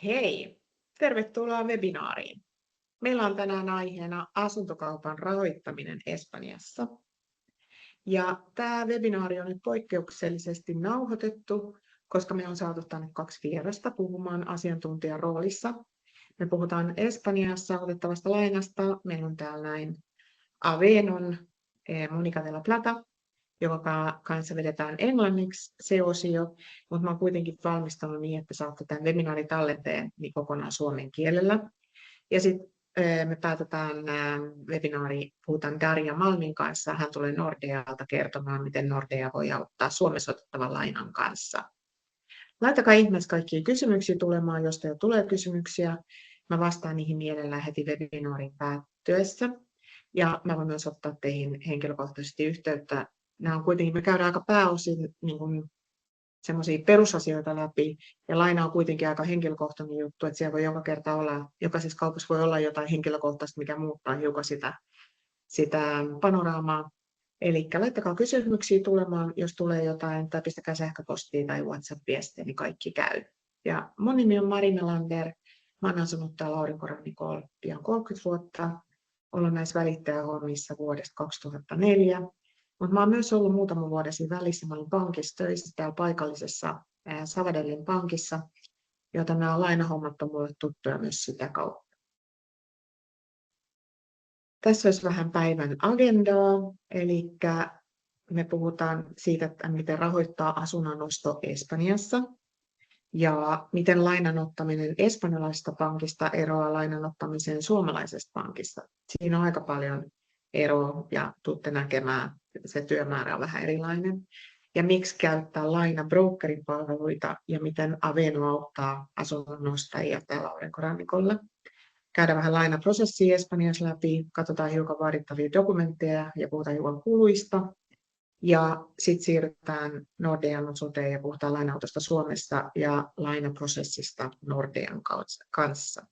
Hei, tervetuloa webinaariin. Meillä on tänään aiheena asuntokaupan rahoittaminen Espanjassa. Ja tämä webinaari on nyt poikkeuksellisesti nauhoitettu, koska me on saatu tänne 2 vierasta puhumaan asiantuntijan roolissa. Me puhutaan Espanjassa otettavasta lainasta. Meillä on täällä näin Habenon Mónica de la Plata, joka kanssa vedetään englanniksi se osio, mutta mä oon kuitenkin valmistanut niin, että saatte tämän webinaaritallenteen niin kokonaan suomen kielellä. Ja sitten me päätetään webinaari, puhutaan Darja Malmin kanssa. Hän tulee Nordealta kertomaan, miten Nordea voi auttaa Suomessa otettavan lainan kanssa. Laittakaa ihmeessä kaikkia kysymyksiä tulemaan, jos teillä tulee kysymyksiä. Mä vastaan niihin mielellään heti webinaarin päättyessä. Ja mä voin myös ottaa teihin henkilökohtaisesti yhteyttä. Nämä on kuitenkin, me käydään aika pääosin niin kuin semmoisia perusasioita läpi, ja laina on kuitenkin aika henkilökohtainen juttu, että siellä voi joka kerta olla, jokaisessa kaupassa voi olla jotain henkilökohtaista, mikä muuttaa hiukan sitä panoraamaa. Eli laittakaa kysymyksiä tulemaan, jos tulee jotain, tai pistäkää sähköpostia tai WhatsApp-viestiä, niin kaikki käy. Ja mun nimi on Mari Melander, mä oon asunut täällä aurinkorannikolla pian 30 vuotta, olen näissä välittäjähommissa vuodesta 2004. Mutta mä oon myös ollut muutaman vuoden siinä välissä. Mä olin pankissa töissä täällä paikallisessa Sabadellin pankissa, jota nämä lainahommat on mulle tuttuja myös sitä kautta. Tässä olisi vähän päivän agendaa, eli me puhutaan siitä, että miten rahoittaa asunnon osto Espanjassa ja miten lainan ottaminen espanjalaisesta pankista eroaa lainan ottamiseen suomalaisesta pankista. Siinä on aika paljon eroa ja tuutte näkemään, se työmäärä on vähän erilainen. Ja miksi käyttää lainabrokerin palveluita ja miten Habenon auttaa asunnon ostajia täällä aurinkorannikolla. Käydään vähän lainaprosessia Espanjassa läpi, katsotaan hiukan vaadittavia dokumentteja ja puhutaan hiukan kuluista. Ja sitten siirrytään Nordean osuuteen ja puhutaan lainautosta Suomessa ja lainaprosessista Nordean kanssa.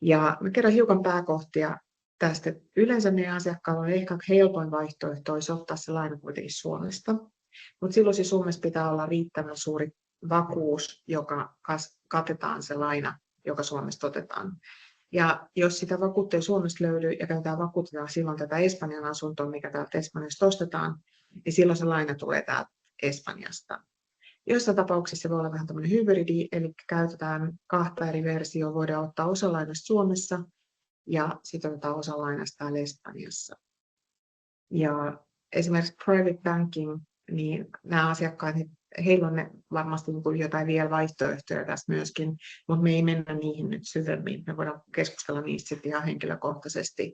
Ja me kerron hiukan pääkohtia tästä. Yleensä meidän asiakkaalla on ehkä helpoin vaihtoehto olisi ottaa se laina kuitenkin Suomesta, mutta silloin se Suomessa pitää olla riittävän suuri vakuus, joka katetaan se laina, joka Suomesta otetaan. Ja jos sitä vakuutta ei Suomesta löydy ja käytetään vakuutetaan silloin tätä Espanjan asuntoa, mikä täältä Espanjasta ostetaan, niin silloin se laina tulee täältä Espanjasta. Joissain tapauksissa se voi olla vähän tämmöinen hybridi, eli käytetään 2 eri versioa, voidaan ottaa osa lainasta Suomessa ja sitten otetaan osa lainasta täällä Espanjassa. Ja esimerkiksi private banking, niin nämä asiakkaat, niin heillä on varmasti jotain vielä vaihtoehtoja tässä myöskin, mutta me ei mennä niihin nyt syvemmin. Me voidaan keskustella niistä sitten ihan henkilökohtaisesti.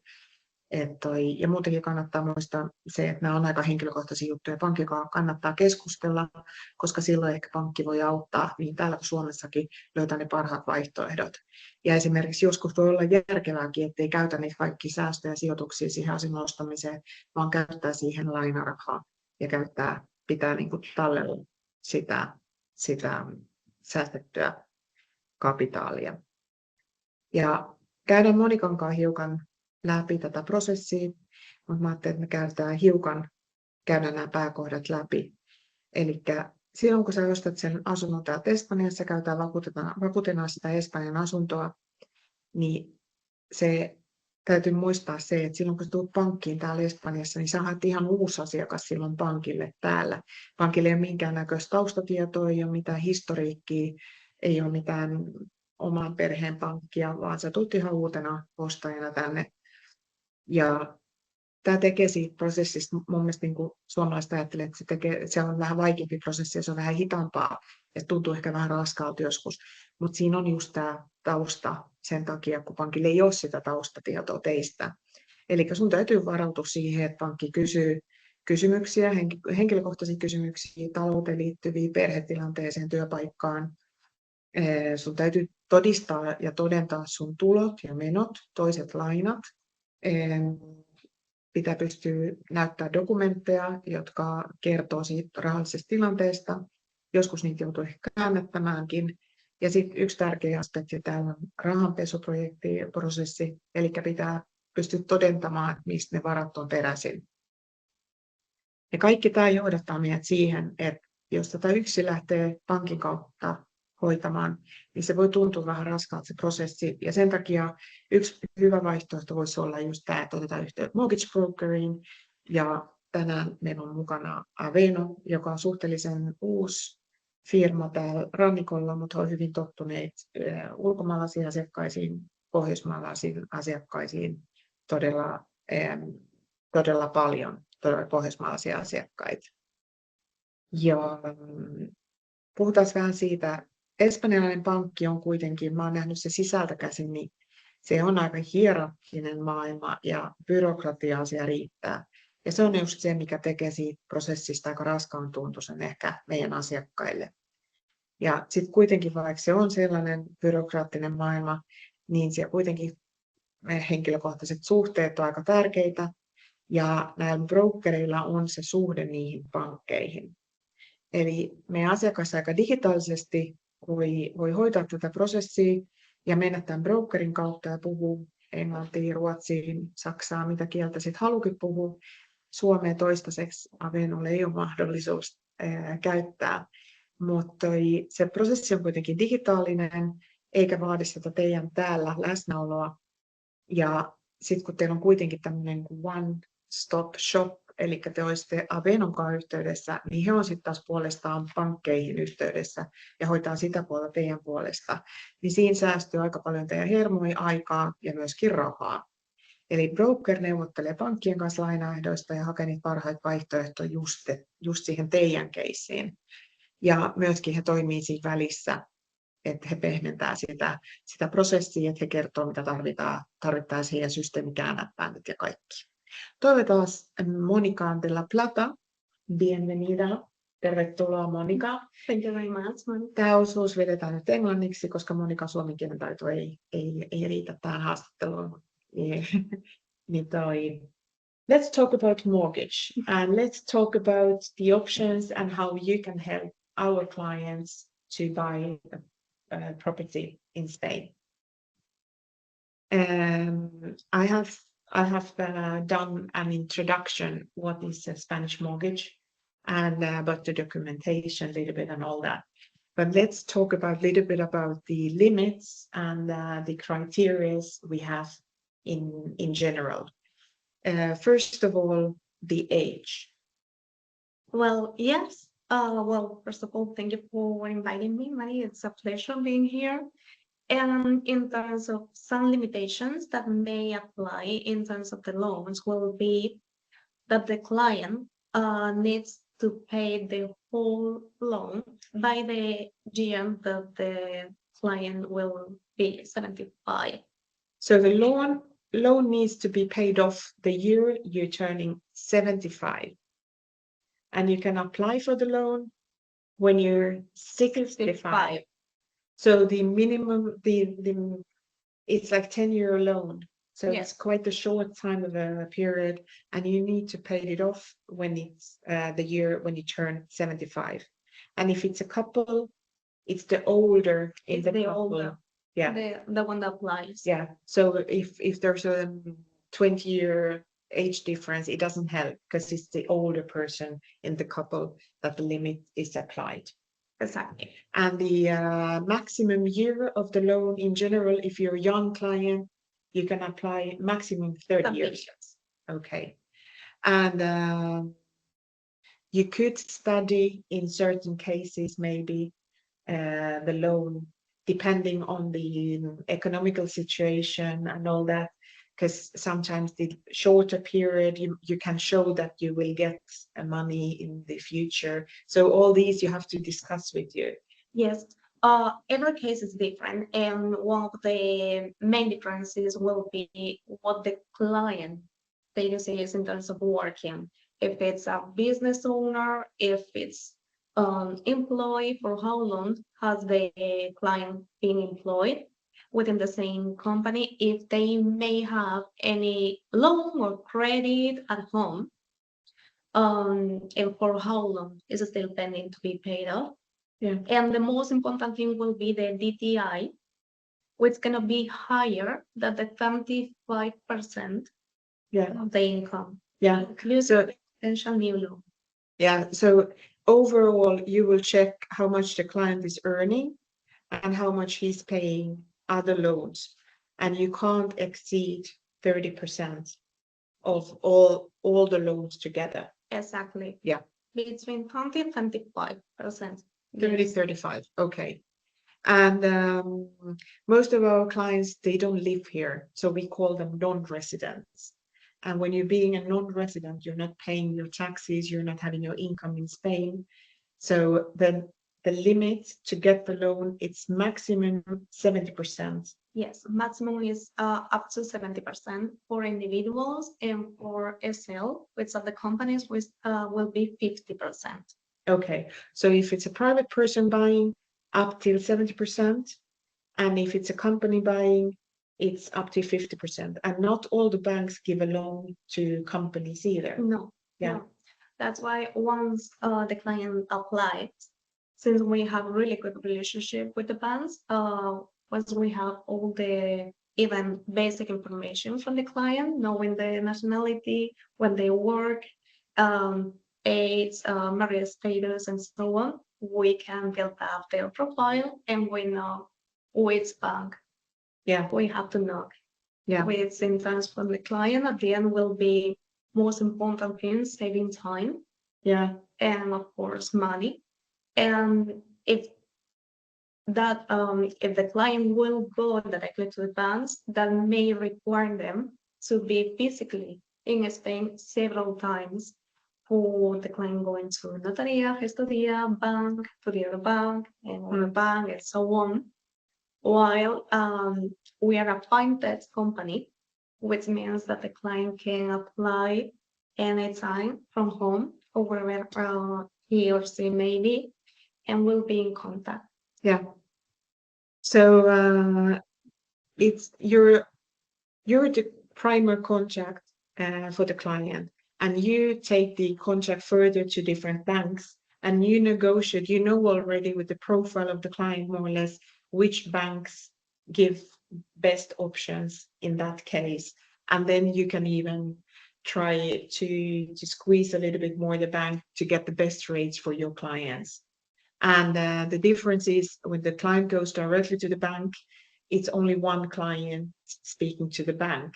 Ja muutenkin kannattaa muistaa se, että nämä on aika henkilökohtaisia juttuja. Pankin kanssa kannattaa keskustella, koska silloin ehkä pankki voi auttaa niin täällä kuin Suomessakin löytää ne parhaat vaihtoehdot. Ja esimerkiksi joskus voi olla järkevääkin, ettei käytä niitä kaikki säästöjä ja sijoituksia siihen asunnon ostamiseen, vaan käyttää siihen lainarahaa ja pitää niin kuin tallella sitä säästettyä kapitaalia. Ja käydään Monikan kanssa hiukan läpi tätä prosessia, mutta mä ajattelin, että me käydään nämä pääkohdat läpi. Eli silloin kun sä ostat sen asunnon täältä Espanjassa, vakuutetaan sitä Espanjan asuntoa, niin se täytyy muistaa se, että silloin kun sä tulet pankkiin täällä Espanjassa, niin sä oot ihan uusi asiakas silloin pankille täällä. Pankille ei ole minkäännäköistä taustatietoa, ei ole mitään historiikkia, ei ole mitään oman perheen pankkia, vaan sä tulet ihan uutena ostajana tänne. Ja tämä tekee siitä prosessista, mun mielestä niin kuin suomalaiset ajattelee, että se on vähän vaikeampi prosessi ja se on vähän hitaampaa ja tuntuu ehkä vähän raskaalta joskus. Mutta siinä on just tämä tausta sen takia, kun pankille ei ole sitä taustatietoa teistä. Eli sun täytyy varautua siihen, että pankki kysyy kysymyksiä, henkilökohtaisia kysymyksiä, talouteen liittyviä, perhetilanteeseen, työpaikkaan. Sun täytyy todistaa ja todentaa sun tulot ja menot, toiset lainat. Pitää pystyä näyttämään dokumentteja, jotka kertoo siitä rahallisesta tilanteesta. Joskus niitä joutuu ehkä käännettämäänkin. Ja sitten yksi tärkeä aspekti täällä on rahanpesuprosessi, eli pitää pystyä todentamaan, mistä ne varat on peräisin. Ja kaikki tämä johdattaa meidät siihen, että jos tätä yksi lähtee pankin kautta hoitamaan, niin se voi tuntua vähän raskaalta se prosessi. Ja sen takia yksi hyvä vaihtoehto voisi olla just tämä, että otetaan yhteyttä mortgage brokeriin. Ja tänään meillä on mukana Habenon, joka on suhteellisen uusi firma täällä rannikolla, mutta on hyvin tottuneet ulkomaalaisiin asiakkaisiin, pohjoismaalaisiin asiakkaisiin todella paljon pohjoismaalaisia asiakkaita. Ja puhutaan vähän siitä, espanjalainen pankki on kuitenkin, mä oon nähnyt se sisältä käsin, niin se on aika hierarkkinen maailma ja byrokratia asia riittää. Ja se on just se, mikä tekee siitä prosessista aika raskaan tuntuisen ehkä meidän asiakkaille. Ja sitten kuitenkin, vaikka se on sellainen byrokraattinen maailma, niin siellä kuitenkin henkilökohtaiset suhteet on aika tärkeitä. Ja näillä brokereilla on se suhde niihin pankkeihin. Eli meidän asiakas aika digitaalisesti voi hoitaa tätä prosessia ja mennä tämän brokerin kautta ja puhua englantia, ruotsiin, saksaa, mitä kieltä sitten halukin puhua. Suomea toistaiseksi Habenolle ei ole mahdollisuus käyttää, mutta se prosessi on kuitenkin digitaalinen, eikä vaadi sitä teidän täällä läsnäoloa. Ja sitten kun teillä on kuitenkin tämmöinen one-stop shop, eli te olisitte Habenon kanssa yhteydessä, niin he on sitten taas puolestaan pankkeihin yhteydessä ja hoitaa sitä puolta teidän puolesta. Niin siinä säästyy aika paljon teidän hermoja, aikaa ja myöskin rahaa. Eli broker neuvottelee pankkien kanssa lainaehdoista ja hakee niitä parhaita vaihtoehtoja just siihen teidän keissiin. Ja myöskin he toimii siinä välissä, että he pehmentää sitä prosessia, että he kertoo, mitä tarvitaan siihen systeemikäännäpäännöt ja kaikki. Toivotaan Monica de la Plata. Bienvenida. Tervetuloa Monica. Thank you very much, Monica. Tämä osuus vedetään nyt englanniksi, koska Monica suomen kielen taito ei riitä tähän haastatteluun. Let's talk about mortgage and let's talk about the options and how you can help our clients to buy a property in Spain. I have done an introduction what is a Spanish mortgage and about the documentation a little bit and all that. But let's talk about a little bit about the limits and the criteria we have in general. First of all, the age. Well, yes. First of all, thank you for inviting me, Mari. It's a pleasure being here. And in terms of some limitations that may apply in terms of the loans will be that the client needs to pay the whole loan by the year that the client will be 75. So the loan needs to be paid off the year you're turning 75. And you can apply for the loan when you're 65. So the minimum, it's like 10-year loan. So Yes. It's quite a short time of a period, and you need to pay it off when it's the year when you turn 75. And if it's a couple, it's the older in the couple. Older. Yeah. The one that applies. Yeah. So if there's a 20-year age difference, it doesn't help because it's the older person in the couple that the limit is applied. Exactly. And the maximum year of the loan in general, if you're a young client, you can apply maximum 30 years. Okay. And you could study in certain cases, maybe the loan, depending on the economical situation and all that, because sometimes the shorter period, you can show that you will get money in the future. So all these you have to discuss with you. Yes. Every case is different, and one of the main differences will be what the client status is in terms of working. If it's a business owner, if it's employee, for how long has the client been employed within the same company, if they may have any loan or credit at home, and for how long is it still pending to be paid off. Yeah. And the most important thing will be the DTI, which is going to be higher than the 25% of the income. Yeah. So potential new loan. Yeah. So overall, you will check how much the client is earning, and how much he's paying other loans. And you can't exceed 30% of all the loans together. Exactly. Yeah. Between 20 and 25%. 30, 35, okay. And most of our clients, they don't live here, so we call them non-residents. And when you're being a non-resident, you're not paying your taxes, you're not having your income in Spain. So then the limit to get the loan, it's maximum 70%. Yes, maximum is up to 70% for individuals, and for SL, which are the companies, will be 50%. Okay, so if it's a private person buying, up till 70%, and if it's a company buying, it's up to 50%. And not all the banks give a loan to companies either. No. Yeah. No. That's why once the client applies, since we have a really good relationship with the banks, once we have all the even basic information from the client, knowing the nationality, when they work, age, marriage status, and so on, we can build up their profile, and we know which bank we have to knock. Which in terms from the client at the end will be most important thing, saving time. And of course money. And if the client will go directly to the banks, that may require them to be physically in Spain several times, for the client going to notaría, gestoría, bank, to the other bank, and other bank, and so on. While we are a fintech company, which means that the client can apply anytime from home or wherever he or she may be, and will be in contact. Yeah. So it's you're the primary contact for the client, and you take the contract further to different banks, and you negotiate. You know already with the profile of the client more or less which banks give best options in that case, and then you can even try to squeeze a little bit more the bank to get the best rates for your clients. And the difference is when the client goes directly to the bank, it's only one client speaking to the bank,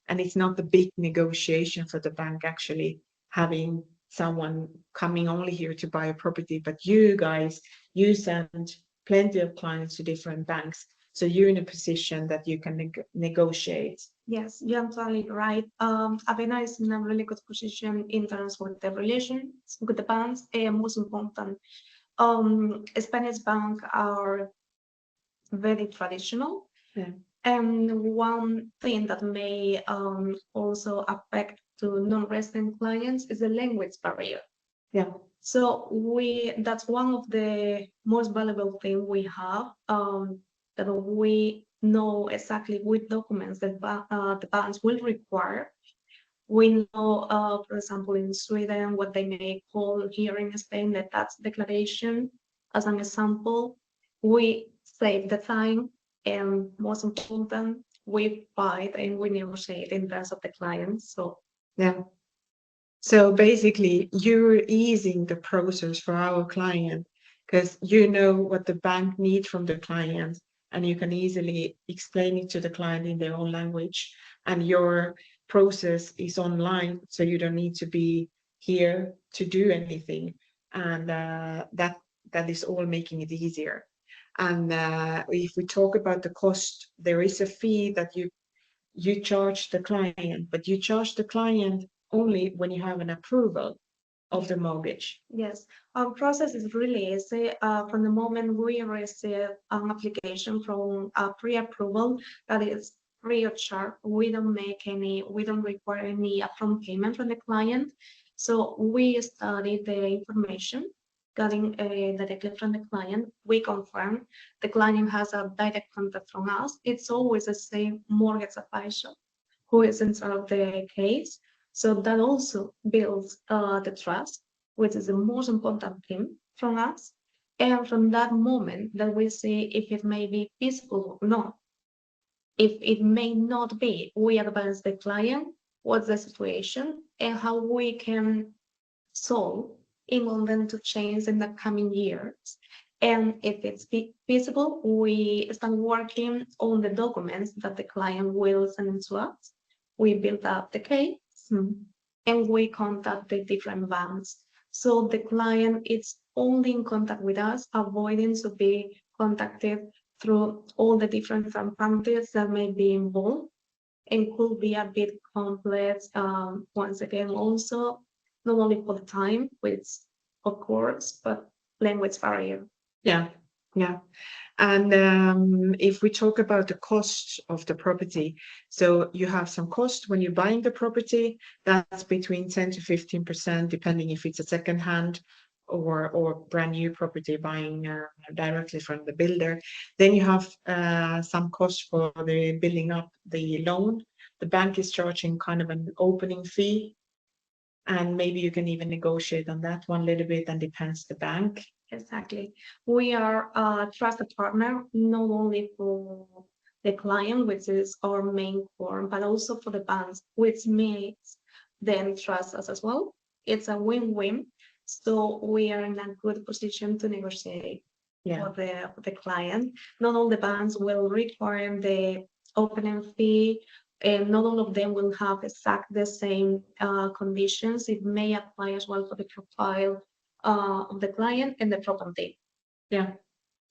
and it's not the big negotiation for the bank actually having someone coming only here to buy a property, but you guys, you send plenty of clients to different banks, so you're in a position that you can negotiate. Yes, you're totally right. Habenon is in a really good position in terms of the relations with the banks, and most important, Spanish banks are very traditional. And one thing that may also affect to non-resident clients is the language barrier. So that's one of the most valuable things we have, that we know exactly which documents that the banks will require. We know, for example, in Sweden, what they may call here in Spain the tax declaration. As an example, we save the time, and most important, we fight and we negotiate in terms of the clients. So basically, you're easing the process for our client, because you know what the bank needs from the client, and you can easily explain it to the client in their own language, and your process is online, so you don't need to be here to do anything, and that is all making it easier. And if we talk about the cost, there is a fee that you charge the client, but you charge the client only when you have an approval of the mortgage. Yes, our process is really easy. From the moment we receive an application from a pre-approval, that is free of charge. We don't require any upfront payment from the client. So we study the information getting directly from the client. We confirm the client has a direct contact from us. It's always the same mortgage advisor who is in charge of the case. So that also builds the trust, which is the most important thing from us. And from that moment that we see if it may be feasible or not. If it may not be, we advise the client what's the situation and how we can solve in order to change in the coming years. And if it's feasible, we start working on the documents that the client will send to us. We build up the case and we contact the different banks. So the client is only in contact with us, avoiding to be contacted through all the different third parties that may be involved and could be a bit complex. Once again, also not only for the time, which of course, but language barrier. Yeah. And if we talk about the cost of the property, so you have some cost when you're buying the property. That's between 10 to 15%, depending if it's a second hand or brand new property buying directly from the builder. Then you have some cost for the building up the loan. The bank is charging kind of an opening fee, and maybe you can even negotiate on that one a little bit, and depends the bank. Exactly. We are a trusted partner, not only for the client, which is our main core, but also for the banks, which makes them trust us as well. It's a win-win. So we are in a good position to negotiate for the client. Not all the banks will require the opening fee, and not all of them will have exactly the same conditions. It may apply as well for the profile of the client and the property. Yeah.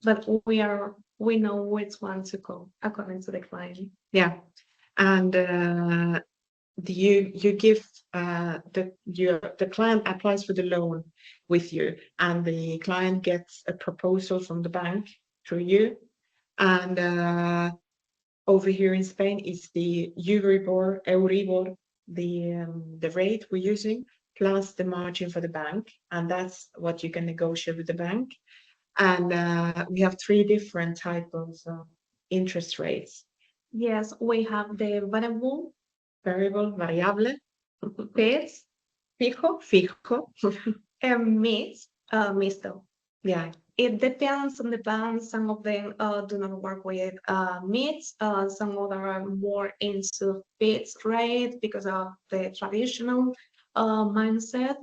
But we know which one to go according to the client. Yeah. And you give the client applies for the loan with you, and the client gets a proposal from the bank through you. And over here in Spain, it's the Euribor, the rate we're using, plus the margin for the bank, and that's what you can negotiate with the bank. And we have 3 different types of interest rates. Yes, we have the variable, variable, fixed, fijo, and mixto. Yeah. It depends on the bank. Some of them do not work with mixed. Some other are more into fixed rate because of the traditional mindset.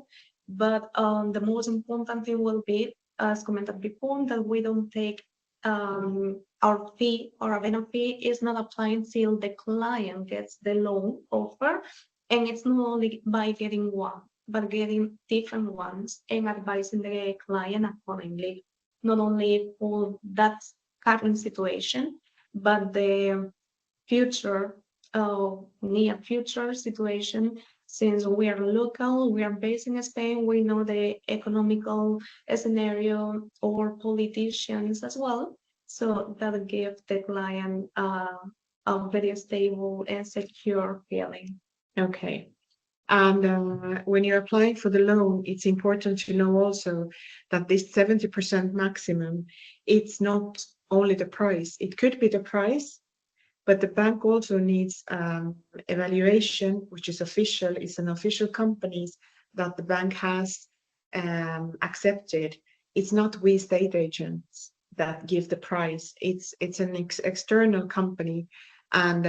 But the most important thing will be, as commented before, that we don't take our fee or Habenon fee is not applying till the client gets the loan offer. And it's not only by getting one, but getting different ones and advising the client accordingly, not only for that current situation, but the future, near future situation. Since we are local, we are based in Spain, we know the economical scenario or politicians as well. So that gives the client a very stable and secure feeling. Okay. And when you're applying for the loan, it's important to know also that this 70% maximum, it's not only the price. It could be the price, but the bank also needs evaluation, which is official. It's an official company that the bank has accepted. It's not we state agents that give the price. It's an external company, and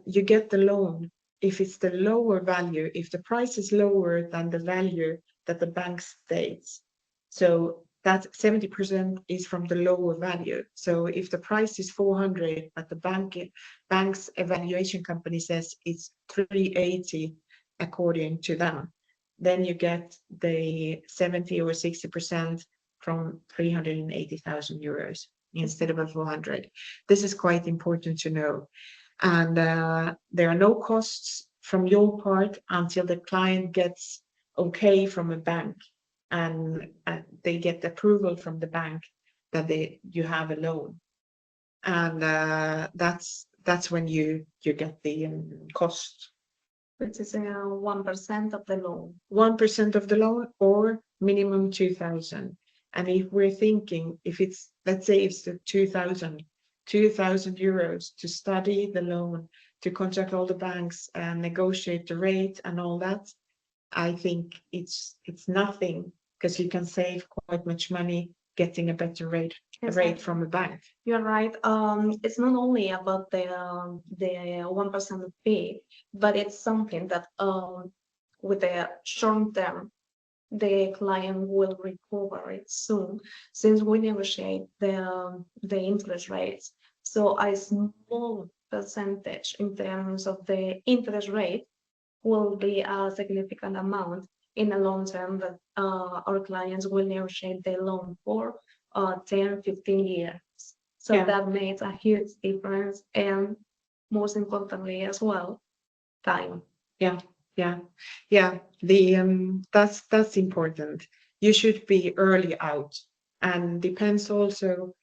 you get the loan if it's the lower value, if the price is lower than the value that the bank states. So that 70% is from the lower value. So if the price is 400, but the bank's evaluation company says it's 380 according to them, then you get the 70 or 60% from 380,000 euros instead of a 400. This is quite important to know. And there are no costs from your part until the client gets okay from a bank, and they get approval from the bank that you have a loan, and that's when you get the cost. Which is 1% of the loan. 1% of the loan, or minimum 2,000. And if we're thinking, if it's, let's say it's the 2,000 euros to study the loan, to contact all the banks and negotiate the rate and all that, I think it's nothing, because you can save quite much money getting a better rate, rate from a bank. You're right. It's not only about the 1% fee, but it's something that with the short term the client will recover it soon, since we negotiate the interest rates. So a small percentage in terms of the interest rate will be a significant amount in the long term that our clients will negotiate the loan for 10, 15 years. So Yeah. that makes a huge difference, and most importantly as well, time. Yeah. That's important. You should be early out, and depends also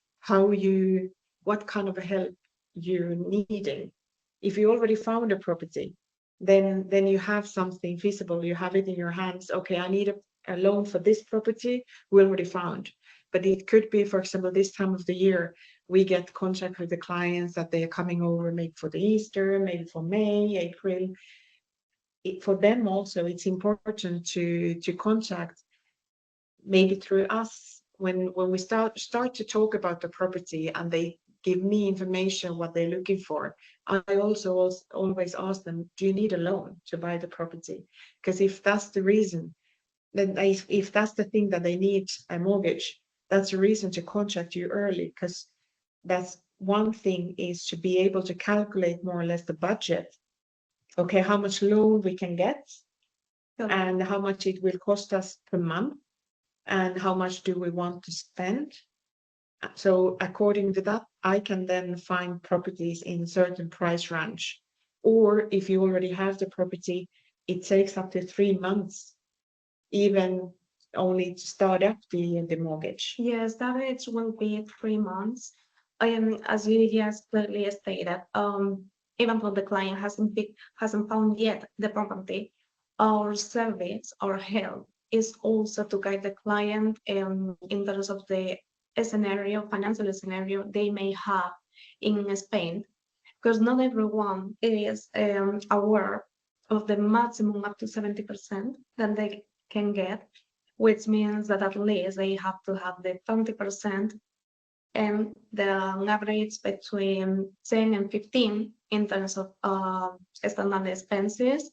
what kind of help you're needing. If you already found a property, then you have something feasible. You have it in your hands. Okay, I need a loan for this property. We already found, but it could be, for example, this time of the year, we get contact with the clients that they are coming over, maybe for the Easter, maybe for May, April. For them also, it's important to contact maybe through us when we start to talk about the property, and they give me information what they're looking for. I also always ask them, do you need a loan to buy the property? Because if that's the reason, then if that's the thing that they need a mortgage, that's a reason to contact you early, because that's one thing, is to be able to calculate more or less the budget. Okay, how much loan we can get, and how much it will cost us per month, and how much do we want to spend. So according to that, I can then find properties in certain price range. Or if you already have the property, it takes up to 3 months, even only to start up the mortgage. Yes, that age will be 3 months. As you just clearly stated, even though the client hasn't found yet the property, our service, our help is also to guide the client in terms of the financial scenario they may have in Spain, because not everyone is aware of the maximum up to 70% that they can get, which means that at least they have to have the 20% and the average between 10 and 15 in terms of standard expenses,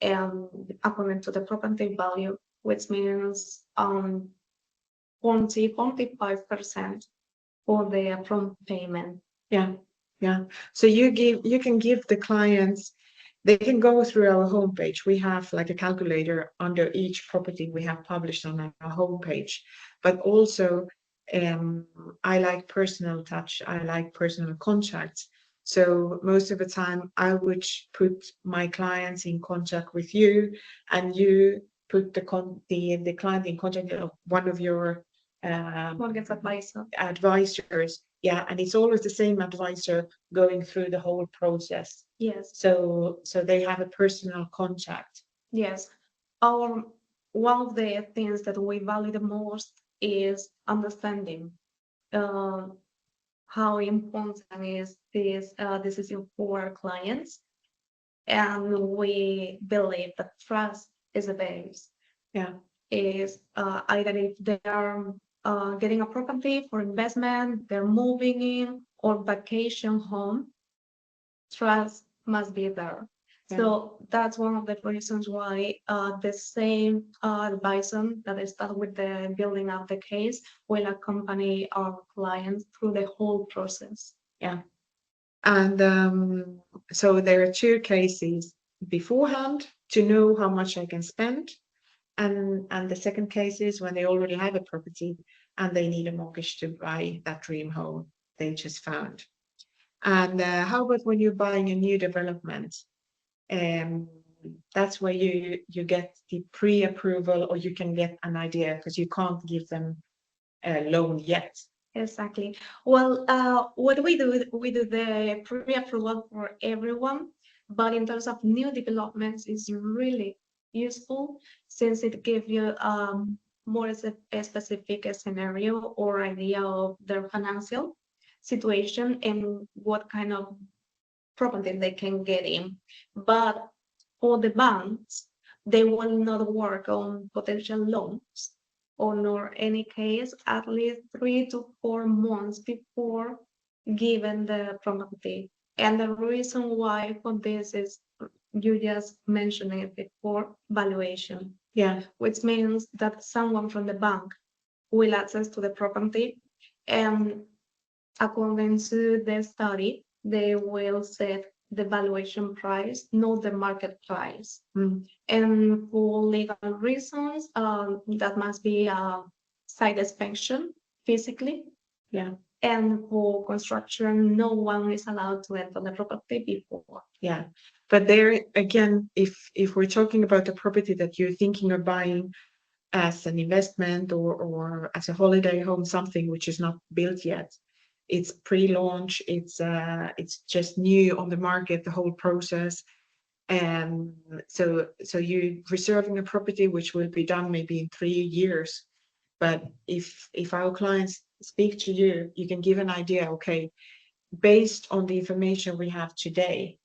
according to the property value, which means 45% for the upfront payment. Yeah. So you can give the clients, they can go through our homepage. We have like a calculator under each property we have published on our homepage. But also, I like personal touch. I like personal contacts. So most of the time, I would put my clients in contact with you, and you put the client in contact with one of your Mortgage advisors. Yeah, and it's always the same advisor going through the whole process. Yes. So they have a personal contact. Yes. One of the things that we value the most is understanding how important is this decision for our clients, and we believe that trust is the base. Yeah. Is either if they are getting a property for investment, they're moving in, or vacation home, trust must be there. Yeah. So that's one of the reasons why the same advisor that started with the building of the case will accompany our clients through the whole process. Yeah. And so there are 2 cases beforehand to know how much I can spend. And the second case is when they already have a property and they need a mortgage to buy that dream home they just found. And how about when you're buying a new development? That's where you get the pre-approval, or you can get an idea, because you can't give them a loan yet. Exactly. Well, what we do the pre-approval for everyone, but in terms of new developments, is really useful, since it gives you more a specific scenario or idea of their financial situation and what kind of property they can get in. But for the banks, they will not work on potential loans, or nor any case at least 3 to 4 months before giving the property. And the reason why for this is you just mentioned it before, valuation, Yeah. which means that someone from the bank will access to the property, and according to the study, they will set the valuation price, not the market price. And for legal reasons, that must be a site inspection physically. Yeah. And for construction, no one is allowed to enter the property before. Yeah. But there again, if we're talking about a property that you're thinking of buying as an investment or as a holiday home, something which is not built yet, it's pre-launch, it's just new on the market, the whole process. And so you're reserving a property which will be done maybe in 3 years. But if our clients speak to you, you can give an idea, okay, based on the information we have today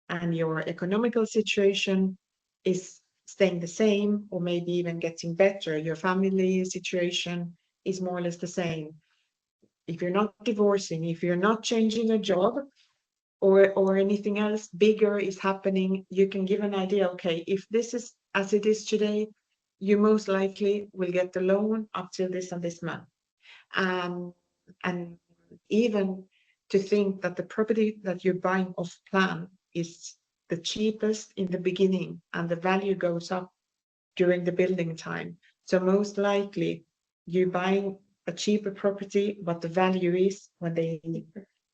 and your economical situation is staying the same or maybe even getting better, your family situation is more or less the same. If you're not divorcing, if you're not changing a job or anything else bigger is happening, you can give an idea, okay, if this is as it is today, you most likely will get the loan up till this and this month. And even to think that the property that you're buying off plan is the cheapest in the beginning and the value goes up during the building time. So most likely you're buying a cheaper property, but the value is when they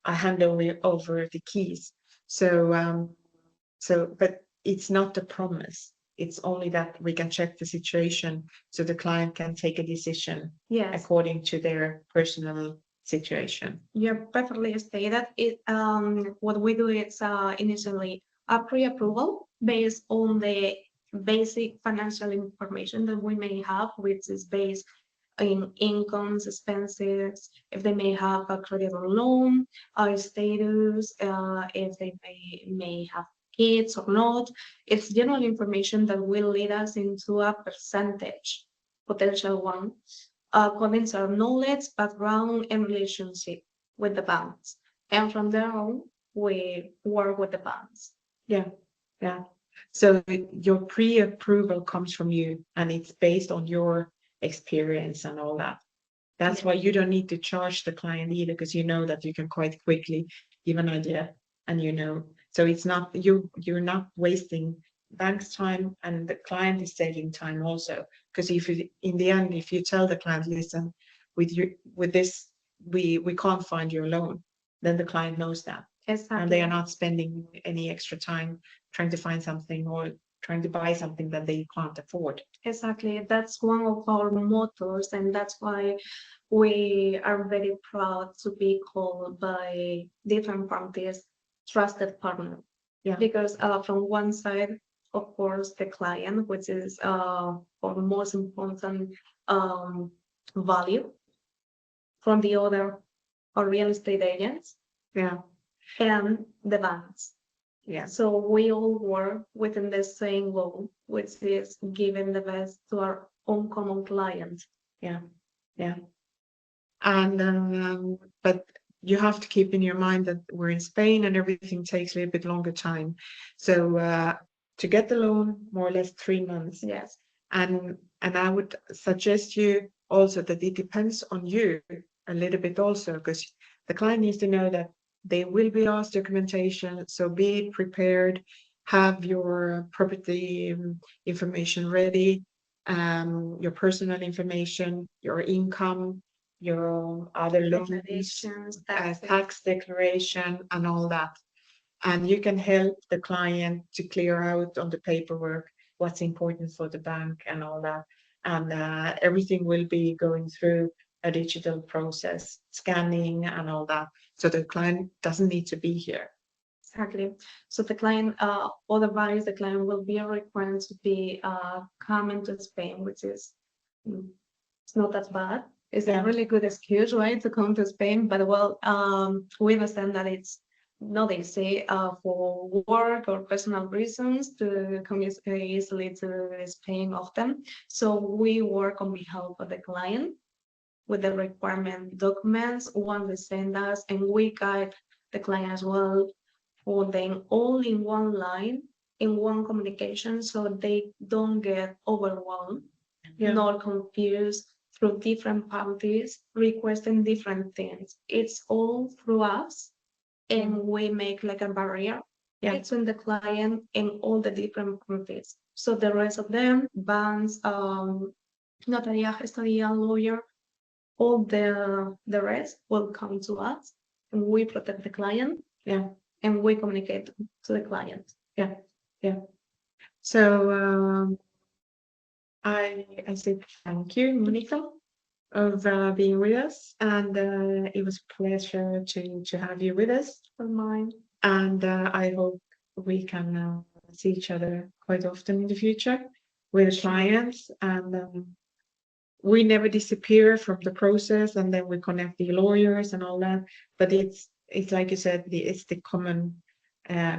hand over the keys. So but it's not a promise. It's only that we can check the situation so the client can take a decision according to their personal situation. You're perfectly stated. What we do is initially a pre-approval based on the basic financial information that we may have, which is based in incomes, expenses, if they may have a credit or loan, status, if they may have kids or not. It's general information that will lead us into a percentage, potential one, according to our knowledge, background, and relationship with the banks. And from there on, we work with the banks. Yeah. So your pre-approval comes from you and it's based on your experience and all that. That's why you don't need to charge the client either, because you know that you can quite quickly give an idea and so it's not you're not wasting bank's time and the client is saving time also, because in the end if you tell the client, listen, with this we can't find your loan, then the client knows that. Exactly. And they are not spending any extra time trying to find something or trying to buy something that they can't afford. Exactly. That's one of our mottos, and that's why we are very proud to be called by different parties trusted partner. Yeah. Because from one side, of course, the client, which is our most important value. From the other, our real estate agents. Yeah. And the banks. Yeah. So we all work within the same goal, which is giving the best to our own common client. Yeah. And but you have to keep in your mind that we're in Spain and everything takes a little bit longer time. So to get the loan, more or less 3 months. Yes. And I would suggest you also that it depends on you a little bit also, because the client needs to know that they will be asked documentation, so be prepared, have your property information ready, your personal information, your income, your other loans, tax declaration, and all that. And you can help the client to clear out on the paperwork what's important for the bank and all that. And everything will be going through a digital process, scanning and all that. So the client doesn't need to be here. Exactly. So the client, otherwise the client will be required to be coming to Spain, which is it's not that bad. It's a really good excuse, right, to come to Spain. But well, we understand that it's not easy for work or personal reasons to come easily to Spain often. So we work on behalf of the client with the requirement documents once they send us, and we guide the client as well for them all in one line in one communication so they don't get overwhelmed Yeah. nor confused through different parties requesting different things. It's all through us, and we make like a barrier between the client and all the different parties. So the rest of them, banks, notaría, gestoría, lawyer, all the rest will come to us, and we protect the client. Yeah. And we communicate to the client. So I say thank you, Monica, of being with us, and it was a pleasure to have you with us. For mine. And I hope we can see each other quite often in the future with clients, and we never disappear from the process, and then we connect the lawyers and all that. But it's like you said, it's the common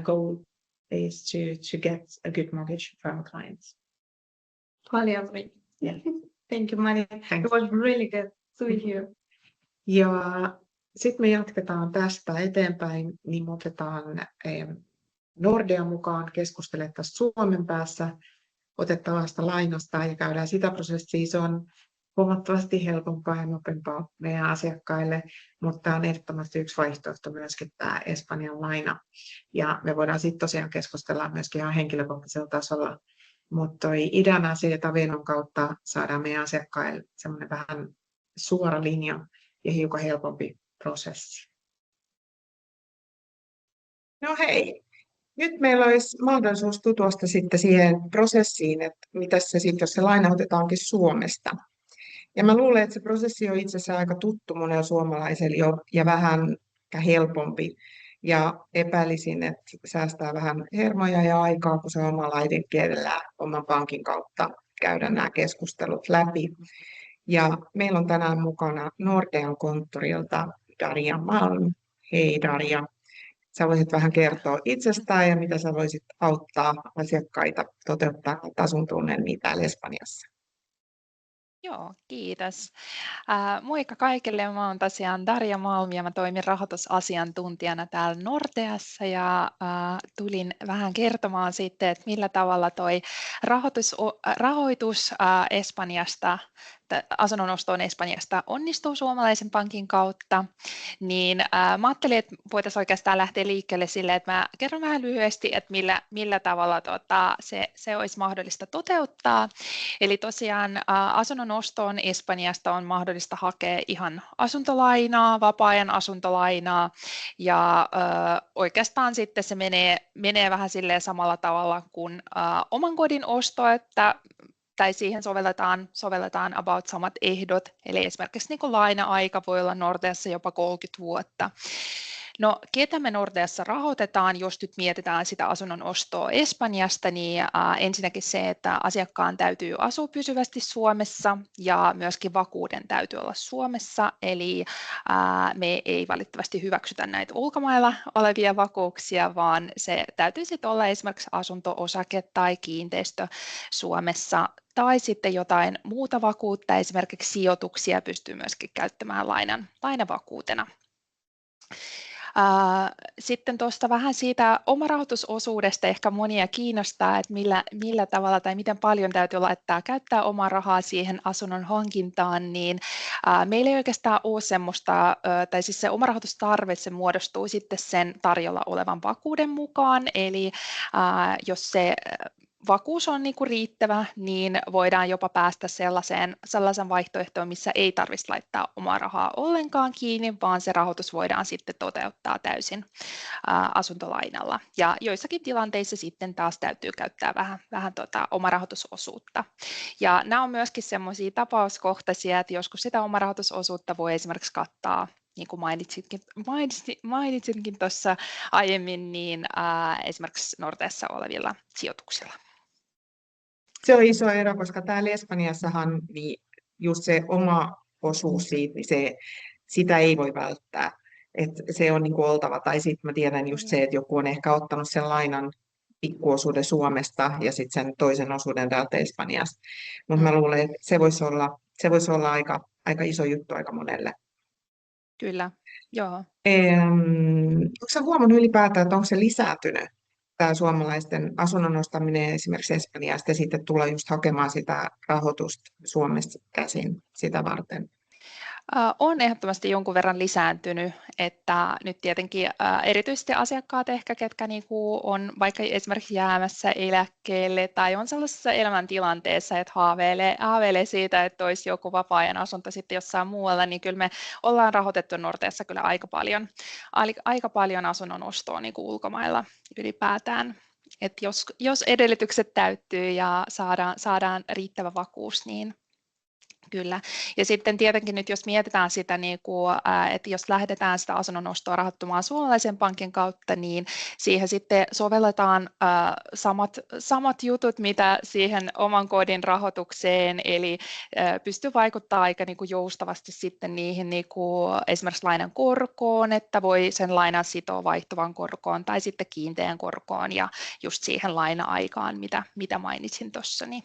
goal is to get a good mortgage for our clients. Fully agree. Yeah. Thank you, Mari. Thanks. It was really good to be here. Ja sitten me jatketaan tästä eteenpäin, niin me otetaan Nordean mukaan, keskustelemaan tästä Suomen päässä otettavasta lainasta ja käydään sitä prosessia. Se on huomattavasti helpompaa ja nopeampaa meidän asiakkaille, mutta tämä on ehdottomasti yksi vaihtoehto myöskin tämä Espanjan laina. Ja me voidaan sitten tosiaan keskustella myöskin ihan henkilökohtaisella tasolla, mutta toi ideana se, että Habenon kautta saadaan meidän asiakkaille semmoinen vähän suora linja ja hiukan helpompi prosessi. No hei, nyt meillä olisi mahdollisuus tutustua sitten siihen prosessiin, että mitä se sitten, jos se laina otetaankin Suomesta. Ja mä luulen, että se prosessi on itse asiassa aika tuttu monella suomalaisella jo ja vähän helpompi. Ja epäilisin, että säästää vähän hermoja ja aikaa, kun se omalla äidinkielellä oman pankin kautta käydä nämä keskustelut läpi. Ja meillä on tänään mukana Nordean konttorilta Darja Malm. Hei Darja. Sä voisit vähän kertoa itsestään ja mitä sä voisit auttaa asiakkaita toteuttaa asuntounelmia täällä Espanjassa. Joo, kiitos. Moikka kaikille, mä oon tosiaan Darja Malm ja mä toimin rahoitusasiantuntijana täällä Nordeassa ja tulin vähän kertomaan sitten, että millä tavalla toi rahoitus Espanjasta, asunnon ostoon Espanjasta onnistuu suomalaisen pankin kautta, niin mä ajattelin, että voitaisiin oikeastaan lähteä liikkeelle silleen, että mä kerron vähän lyhyesti, että millä tavalla se olisi mahdollista toteuttaa. Eli tosiaan asunnon ostoon Espanjasta on mahdollista hakea ihan asuntolainaa, vapaa-ajan asuntolainaa, ja oikeastaan sitten se menee vähän silleen samalla tavalla kuin oman kodin osto, tai siihen sovelletaan about samat ehdot, eli esimerkiksi niin kuin laina-aika voi olla Nordeassa jopa 30 vuotta. No, ketä me Nordeassa rahoitetaan, jos nyt mietitään sitä asunnon ostoa Espanjasta, niin ensinnäkin se, että asiakkaan täytyy asua pysyvästi Suomessa ja myöskin vakuuden täytyy olla Suomessa, eli me ei valitettavasti hyväksytä näitä ulkomailla olevia vakuuksia, vaan se täytyy sitten olla esimerkiksi asunto-osake tai kiinteistö Suomessa, tai sitten jotain muuta vakuutta, esimerkiksi sijoituksia pystyy myöskin käyttämään lainavakuutena. Sitten tuosta vähän siitä omarahoitusosuudesta ehkä monia kiinnostaa, että millä tavalla tai miten paljon täytyy laittaa käyttää omaa rahaa siihen asunnon hankintaan, niin meillä ei oikeastaan ole semmoista, tai siis se omarahoitustarve, se muodostuu sitten sen tarjolla olevan vakuuden mukaan, eli jos se vakuus on niin kuin riittävä, niin voidaan jopa päästä sellaisen vaihtoehtoon, missä ei tarvitsisi laittaa omaa rahaa ollenkaan kiinni, vaan se rahoitus voidaan sitten toteuttaa täysin asuntolainalla. Ja joissakin tilanteissa sitten taas täytyy käyttää vähän omarahoitusosuutta. Ja nämä on myöskin semmoisia tapauskohtaisia, että joskus sitä omarahoitusosuutta voi esimerkiksi kattaa, niin kuin mainitsinkin tuossa aiemmin, niin esimerkiksi Nordeassa olevilla sijoituksilla. Se on iso ero, koska täällä Espanjassahan niin just se oma osuus siitä, niin sitä ei voi välttää. Että se on niin kuin oltava. Tai sitten mä tiedän just se, että joku on ehkä ottanut sen lainan pikkuosuuden Suomesta ja sitten sen toisen osuuden täältä Espanjasta. Mutta mä luulen, että se voisi olla aika iso juttu aika monelle. Kyllä, joo. Onko sä huomannut ylipäätään, että onko se lisääntynyt tämä suomalaisten asunnon ostaminen esimerkiksi Espanjasta ja sitten tulla just hakemaan sitä rahoitusta Suomesta käsin sitä varten? On ehdottomasti jonkun verran lisääntynyt, että nyt tietenkin erityisesti asiakkaat ehkä, ketkä niinku on vaikka esimerkiksi jäämässä eläkkeelle tai on sellaisessa elämäntilanteessa, että haaveilee siitä, että olisi joku vapaa-ajan asunto sitten jossain muualla, niin kyllä me ollaan rahoitettu Nordeassa kyllä aika paljon asunnon ostoa niinku ulkomailla ylipäätään. Et jos edellytykset täyttyy ja saadaan riittävä vakuus, niin kyllä. Ja sitten tietenkin nyt, jos mietitään sitä, että jos lähdetään sitä asunnon ostoa rahoittamaan suomalaisen pankin kautta, niin siihen sitten sovelletaan samat jutut, mitä siihen oman kodin rahoitukseen, eli pystyy vaikuttamaan aika joustavasti sitten niihin esimerkiksi lainan korkoon, että voi sen lainan sitoa vaihtuvan korkoon tai sitten kiinteän korkoon ja just siihen laina-aikaan, mitä mainitsin tuossa. Niin.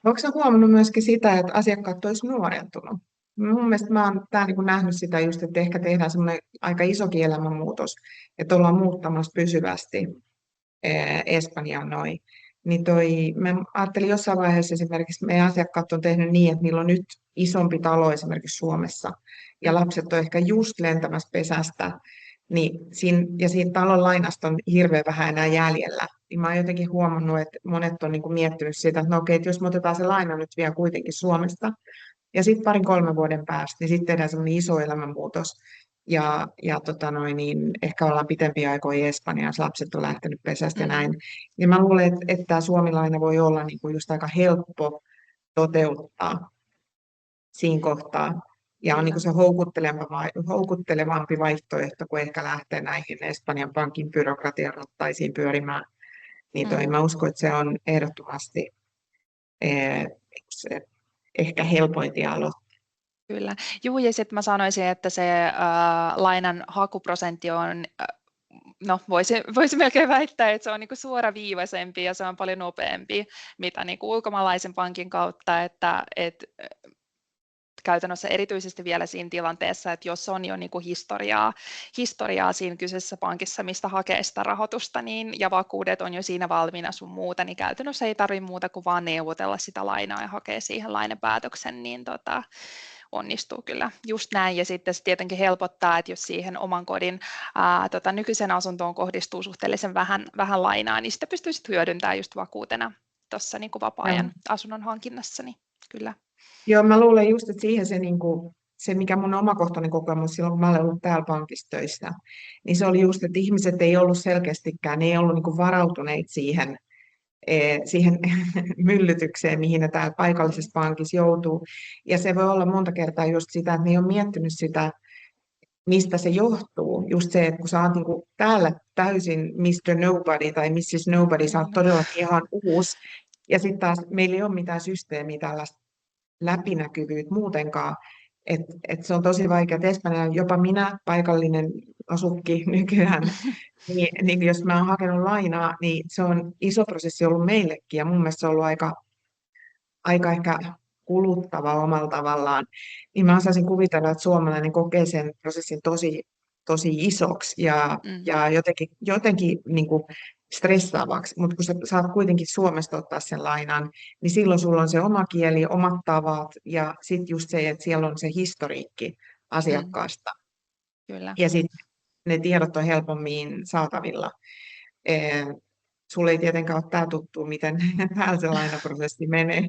Oletko sinä huomannut myöskin sitä, että asiakkaat olisivat nuorentunut? Mun mielestä mä oon nähnyt sitä just, että ehkä tehdään semmoinen aika isokin elämänmuutos, että ollaan muuttamassa pysyvästi Espanjaan noin. Niin mä ajattelin jossain vaiheessa esimerkiksi, meidän asiakkaat on tehnyt niin, että niillä on nyt isompi talo esimerkiksi Suomessa, ja lapset on ehkä just lentämässä pesästä, niin siinä talon lainasta on hirveän vähän enää jäljellä. Niin mä oon jotenkin huomannut, että monet on niin miettinyt sitä, että no okei, että jos me otetaan se laina nyt vielä kuitenkin Suomesta, ja sitten 2-3 vuoden päästä, niin sitten tehdään semmoinen iso elämänmuutos. Ja niin ehkä ollaan pitempiä aikoja Espanjassa, lapset on lähtenyt pesästä ja näin. Ja mä luulen, että tämä Suomi-laina voi olla niin kuin just aika helppo toteuttaa siinä kohtaa. Ja on niin se houkuttelevampi vaihtoehto, kuin ehkä lähteä näihin Espanjan pankin byrokratian rattaisiin pyörimään. Niin mä uskon, että se on ehdottomasti ehkä helpoin tie aloittaa. Kyllä. Juu, ja sitten mä sanoisin, että se lainan hakuprosentti on, no voisi melkein väittää, että se on niinku suoraviivaisempi ja se on paljon nopeampi, mitä niinku ulkomaalaisen pankin kautta, että käytännössä erityisesti vielä siinä tilanteessa, että jos on jo niinku historiaa siinä kyseisessä pankissa, mistä hakee sitä rahoitusta, niin, ja vakuudet on jo siinä valmiina sun muuta, niin käytännössä ei tarvitse muuta kuin vaan neuvotella sitä lainaa ja hakea siihen lainapäätöksen, niin onnistuu kyllä just näin. Ja sitten se tietenkin helpottaa, että jos siihen oman kodin nykyisen asuntoon kohdistuu suhteellisen vähän lainaa, niin sitä pystyy sitten hyödyntämään just vakuutena tuossa niinku vapaa-ajan asunnon hankinnassa, niin kyllä. Joo, mä luulen just, että siihen se mikä mun omakohtainen kokemus silloin, kun mä olen ollut täällä pankissa töissä, niin se oli just, että ihmiset ei ollut selkeästikään, ne ei ollut niin varautuneet siihen myllytykseen, mihin ne täällä paikallisessa pankissa joutuu. Ja se voi olla monta kertaa just sitä, että ne ei ole miettinyt sitä, mistä se johtuu. Just se, että kun sä oot niin kuin täällä täysin Mr. Nobody tai Mrs. Nobody, sä oot todellakin ihan uusi. Ja sitten taas meillä ei ole mitään systeemiä tällaista läpinäkyvyyttä muutenkaan. Et se on tosi vaikea. Espanjassa jopa minä, paikallinen asukki nykyään, niin jos mä oon hakenut lainaa, niin se on iso prosessi ollut meillekin. Ja mun mielestä se on ollut aika ehkä kuluttava omalla tavallaan. Niin mä osaisin kuvitella, että suomalainen kokee sen prosessin tosi isoksi ja jotenkin niin kuin stressaavaksi, mutta kun sä saat kuitenkin Suomesta ottaa sen lainan, niin silloin sulla on se oma kieli, omat tavat ja sitten just se, että siellä on se historiikki asiakkaasta. Kyllä. Ja sitten ne tiedot on helpommin saatavilla. Sulle ei tietenkään ole tämä tuttu, miten täällä se lainaprosessi menee,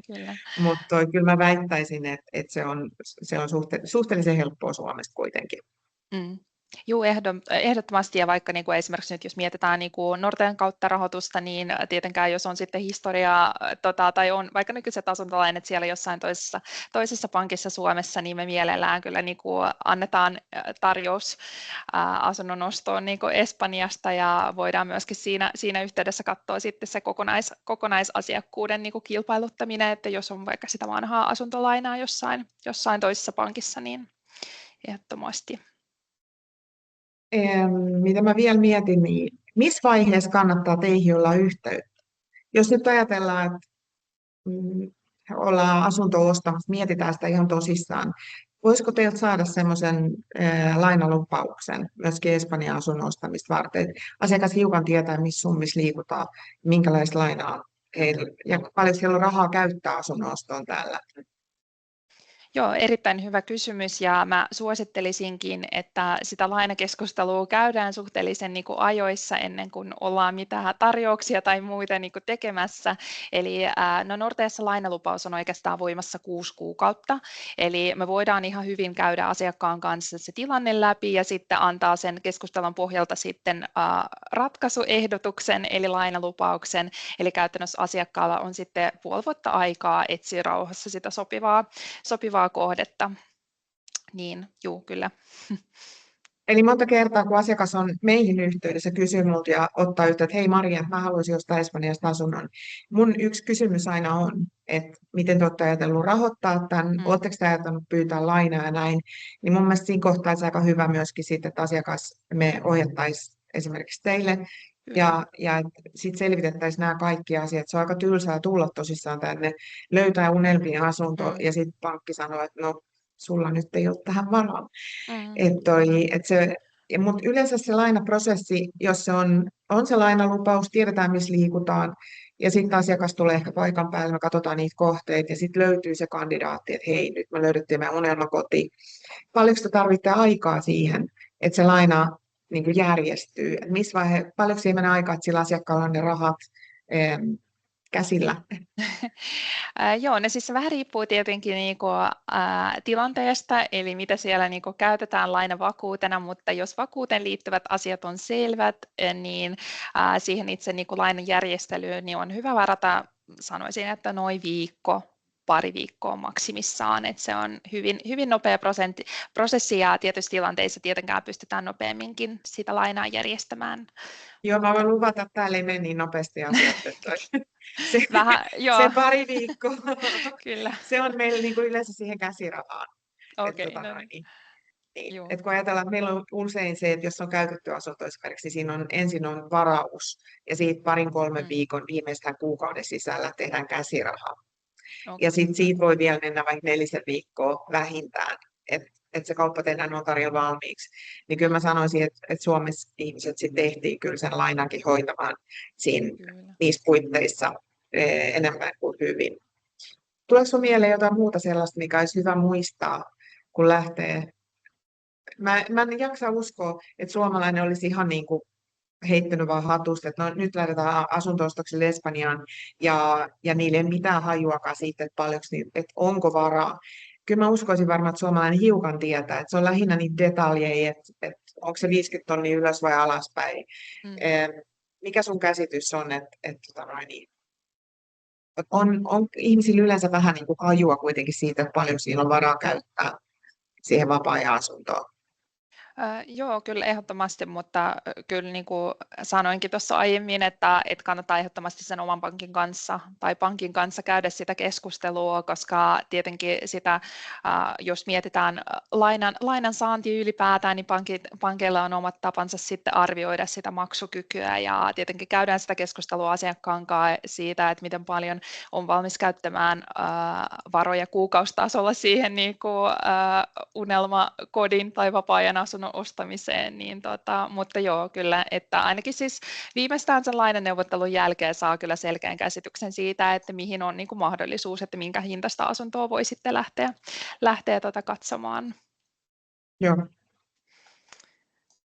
mutta kyllä mä väittäisin, että se on suhteellisen helppoa Suomesta kuitenkin. Joo, ehdottomasti, ja vaikka niin kuin esimerkiksi nyt jos mietitään niin kuin Nordean kautta rahoitusta, niin tietenkään jos on sitten historiaa tai on vaikka nykyiset asuntolainat siellä jossain toisessa pankissa Suomessa, niin me mielellään kyllä niin kuin annetaan tarjous asunnon ostoon niin kuin Espanjasta, ja voidaan myöskin siinä yhteydessä katsoa sitten se kokonaisasiakkuuden niin kuin kilpailuttaminen, että jos on vaikka sitä vanhaa asuntolainaa jossain toisessa pankissa, niin ehdottomasti. Mitä mä vielä mietin, niin missä vaiheessa kannattaa teihin olla yhteyttä? Jos nyt ajatellaan, että ollaan asuntoa ostamassa, mietitään sitä ihan tosissaan, Voisiko teiltä saada semmoisen lainalupauksen myöskin Espanjan asunnon ostamista varten? Asiakas hiukan tietää, missä summissa liikutaan, minkälaista lainaa heillä, ja paljon siellä on rahaa käyttää asunnon ostoon täällä. Joo, erittäin hyvä kysymys ja mä suosittelisinkin, että sitä lainakeskustelua käydään suhteellisen niin kuin ajoissa ennen kuin ollaan mitään tarjouksia tai muita niin kuin tekemässä. Eli no Nordeassa lainalupaus on oikeastaan voimassa 6 kuukautta, eli me voidaan ihan hyvin käydä asiakkaan kanssa se tilanne läpi ja sitten antaa sen keskustelun pohjalta sitten ratkaisuehdotuksen eli lainalupauksen, eli käytännössä asiakkaalla on sitten puoli vuotta aikaa etsiä rauhassa sitä sopivaa kohdetta, niin juu, kyllä. Eli monta kertaa, kun asiakas on meihin yhteydessä, kysyy minulta ja ottaa yhteyttä, että hei Maria, mä haluaisin ostaa Espanjasta asunnon. Mun yksi kysymys aina on, että miten te olette ajatellut rahoittaa tämän, oletteko te ajatellut pyytää lainaa ja näin, niin mun mielestä siinä kohtaa olisi aika hyvä myöskin siitä, että asiakas me ohjattaisiin esimerkiksi teille ja sitten selvitettäisiin nämä kaikki asiat. Se on aika tylsää tulla tosissaan tänne, löytää unelmien asunto ja sitten pankki sanoo, että no sulla nyt ei ole tähän varaa. Mutta yleensä se lainaprosessi, jos se on se lainalupaus, tiedetään missä liikutaan, ja sitten asiakas tulee ehkä paikan päälle, me katsotaan niitä kohteita, ja sitten löytyy se kandidaatti, että hei, nyt me löydettiin meidän unelmakoti. Paljonko te tarvitsee aikaa siihen, että se laina niin kuin järjestyy? Paljonko siihen menee aikaa, että sillä asiakkaalla on ne rahat käsillä? Joo, ne siis vähän riippuu tietenkin tilanteesta, eli mitä siellä käytetään lainavakuutena, mutta jos vakuuteen liittyvät asiat on selvät, niin siihen itse lainan järjestelyyn niin on hyvä varata, sanoisin, että noin pari viikkoa maksimissaan, että se on hyvin nopea prosessi ja tietyissä tilanteissa tietenkään pystytään nopeamminkin sitä lainaa järjestämään. Joo, mä voin luvata, että täällä ei mene niin nopeasti asiat. Se pari viikkoa, kyllä. Se on meillä niin kuin yleensä siihen käsirahaan. Okay, Et kun ajatellaan, että meillä on usein se, että jos on käytetty asunto esimerkiksi, niin siinä ensin on varaus ja siitä 2-3 viikon viimeistään kuukauden sisällä tehdään käsirahaa. Okay. Ja sitten siitä voi vielä mennä vaikka 4 viikkoa vähintään, että se kauppa tehdään notarilla valmiiksi. Niin kyllä mä sanoisin, että Suomessa ihmiset sitten tehtiin kyllä sen lainankin hoitamaan niissä puitteissa enemmän kuin hyvin. Tuleeko sinulle mieleen jotain muuta sellaista, mikä olisi hyvä muistaa, kun lähtee? Mä en jaksa uskoa, että suomalainen olisi ihan niin kuin heittänyt vaan hatusta, että no, nyt lähdetään asunto-ostoksille Espanjaan ja niille ei mitään hajuakaan siitä, että onko varaa. Kyllä mä uskoisin varmaan, että suomalainen hiukan tietää, että se on lähinnä niitä detaljeja, että onko se 50 tonnia ylös vai alaspäin. Mikä sun käsitys on, on ihmisillä yleensä vähän niin kuin hajua kuitenkin siitä, että paljon siinä on varaa käyttää siihen vapaa-ajan asuntoon? Joo, kyllä ehdottomasti, mutta kyllä niin kuin sanoinkin tuossa aiemmin, että kannattaa ehdottomasti sen oman pankin kanssa tai pankin kanssa käydä sitä keskustelua, koska tietenkin sitä, jos mietitään lainan saanti ylipäätään, niin pankeilla on omat tapansa sitten arvioida sitä maksukykyä ja tietenkin käydään sitä keskustelua asiakkaan kanssa siitä, että miten paljon on valmis käyttämään varoja kuukausitasolla siihen niin kuin unelmakodin tai vapaa-ajan asunnon ostamiseen, mutta joo, kyllä, että ainakin siis viimeistään sen lainaneuvottelun jälkeen saa kyllä selkeän käsityksen siitä, että mihin on niin kuin mahdollisuus, että minkä hintaista asuntoa voi sitten lähteä katsomaan. Joo.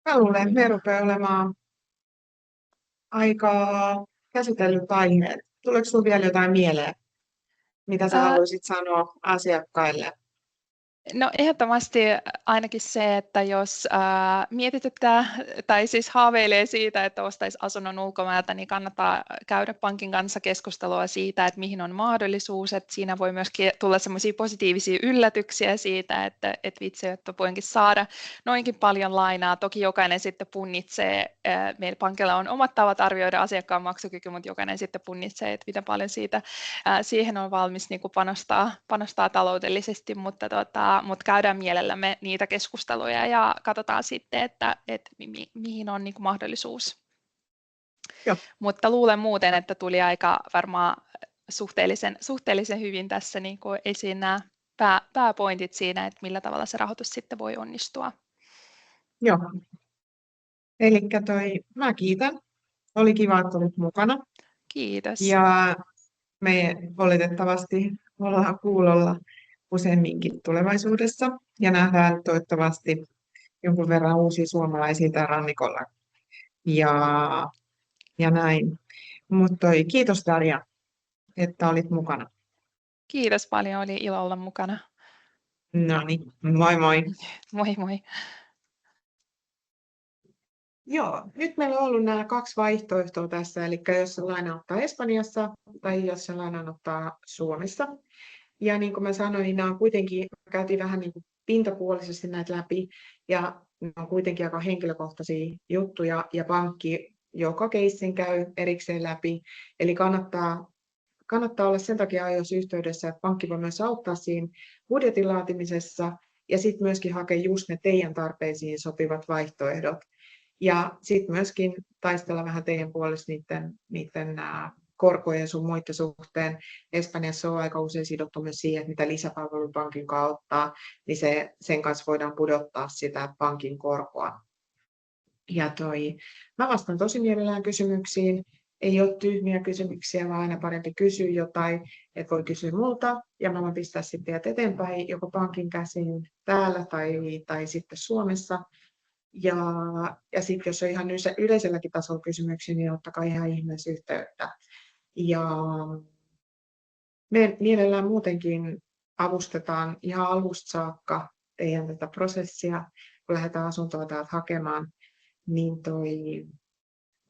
Mä luulen, että me rupeaa olemaan aika käsitellyt aiheet. Tuleeko sinulla vielä jotain mieleen, mitä sä haluaisit sanoa asiakkaille? No ehdottomasti ainakin se, että jos mietityttää tai siis haaveilee siitä, että ostaisi asunnon ulkomailta, niin kannattaa käydä pankin kanssa keskustelua siitä, että mihin on mahdollisuus, että siinä voi myöskin tulla semmoisia positiivisia yllätyksiä siitä, että vitsi, että voinkin saada noinkin paljon lainaa. Toki jokainen sitten punnitsee, meillä pankilla on omat tavat arvioida asiakkaan maksukyky, mutta jokainen sitten punnitsee, että miten paljon siitä siihen on valmis niin kuin panostaa taloudellisesti, mutta käydään mielellämme niitä keskusteluja ja katsotaan sitten, että mihin on niin kuin mahdollisuus. Joo. Mutta luulen muuten, että tuli aika varmaan suhteellisen hyvin tässä niin kuin esiin pääpointit siinä, että millä tavalla se rahoitus sitten voi onnistua. Joo. Elikkä mä kiitän. Oli kiva, että olit mukana. Kiitos. Ja me oletettavasti ollaan kuulolla useamminkin tulevaisuudessa ja nähdään toivottavasti jonkun verran uusia suomalaisia täällä rannikolla. Ja näin. Mutta kiitos Darja, että olit mukana. Kiitos paljon, oli ilo olla mukana. No niin, moi moi. Moi moi. Joo, nyt meillä on ollut nämä 2 vaihtoehtoa tässä, eli jos se laina ottaa Espanjassa tai jos se laina ottaa Suomessa. Ja niin kuin mä sanoin, niin nämä on kuitenkin, käytiin vähän niin kuin pintapuolisesti näitä läpi, ja ne on kuitenkin aika henkilökohtaisia juttuja, ja pankki joka keissin käy erikseen läpi, eli kannattaa olla sen takia ajoissa yhteydessä, että pankki voi myös auttaa siinä budjetin laatimisessa, ja sitten myöskin hakea just ne teidän tarpeisiin sopivat vaihtoehdot. Ja sitten myöskin taistella vähän teidän puolesta niiden korkojen sun muiden suhteen. Espanjassa on aika usein sidottu myös siihen, että mitä lisäpalvelu pankin kautta, niin sen kanssa voidaan pudottaa sitä pankin korkoa. Ja mä vastaan tosi mielellään kysymyksiin. Ei ole tyhmiä kysymyksiä, vaan aina parempi kysyä jotain, että voi kysyä multa. Ja mä voin pistää sitten teidät eteenpäin joko pankin käsin täällä tai sitten Suomessa. Ja sitten jos on ihan yleiselläkin tasolla kysymyksiä, niin ottakaa ihan ihmeessä yhteyttä. Ja me mielellään muutenkin avustetaan ihan alusta saakka teidän tätä prosessia, kun lähdetään asuntoa täältä hakemaan, niin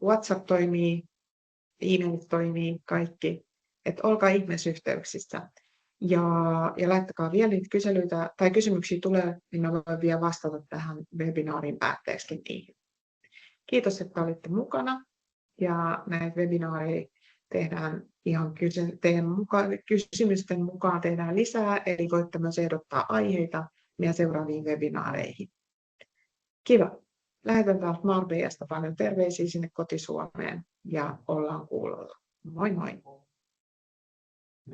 WhatsApp toimii, e-mailit toimii, kaikki. Että olkaa ihmeessä yhteyksissä. Ja laittakaa vielä niitä kyselyitä tai kysymyksiä tulee, niin mä voin vielä vastata tähän webinaarin päätteeksi niihin. Kiitos, että olitte mukana. Ja näitä webinaareja tehdään ihan teidän kysymysten mukaan tehdään lisää, eli voitte myös ehdottaa aiheita meidän seuraaviin webinaareihin. Kiva. Lähetän täältä Marbellasta paljon terveisiä sinne koti-Suomeen ja ollaan kuulolla. Moi moi!